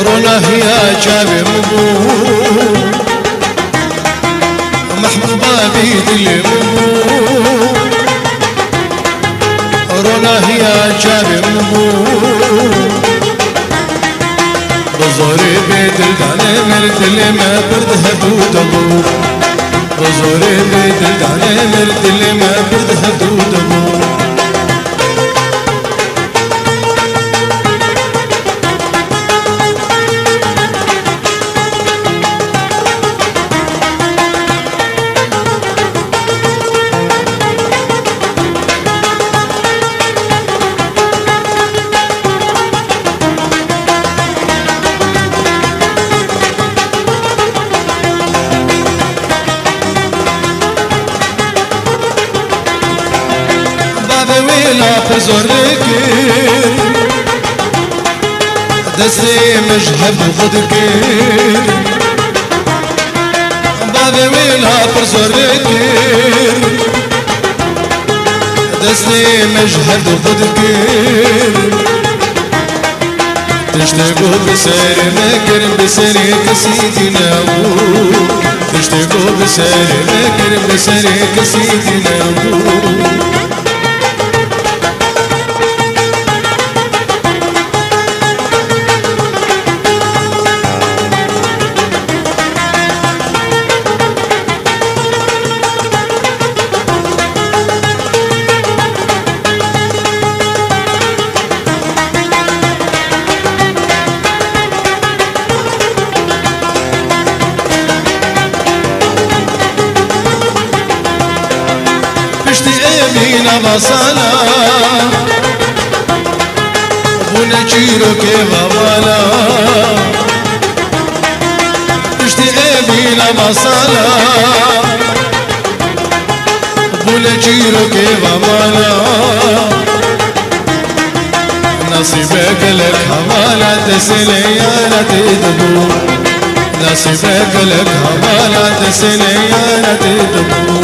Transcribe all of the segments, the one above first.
رونا هي جابر مبو محبوبة بيدي مبو رونا هي جابر مبو بزوري بيدل داني مردل ما برد هدود ابو بزوري بيدل داني مردل ما برد هدود ابو لا بزورك دسي مجهب خدك بابي ويلا بزورك دسي مجهب خدك تشتاقوا بساري ماكر بساري كسيدي ناو تشتاقوا بساري ماكر بساري كسيدي ناو مسالا ونجيرو كيفالا اشتي ابينا مسالا ونجيرو كيفالا نصيبك لك حمالة تسليانة تدبو نصيبك لك حمالة تسليانة تدبو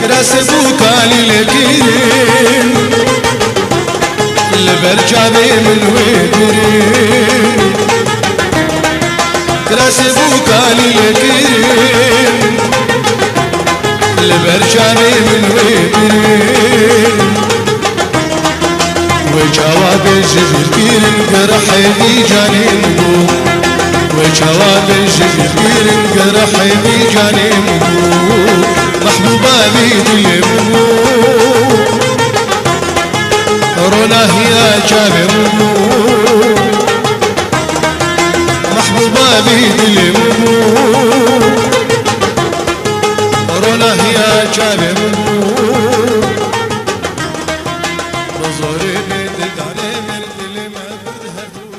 راسبوك علي لكين لبرجابي من ويدرين راسبوك علي لكين لبرجابي من ويدرين وجواب الجزير كيرن قرحي بي جانين وجواب الجزير كيرن قرحي بي جانين محبوبة بيدي مبو رونا هي جابر مبو محبوبة بيدي مبو رونا هي جابر مبو بزوري بيدي داني مردلي ما بدها تبو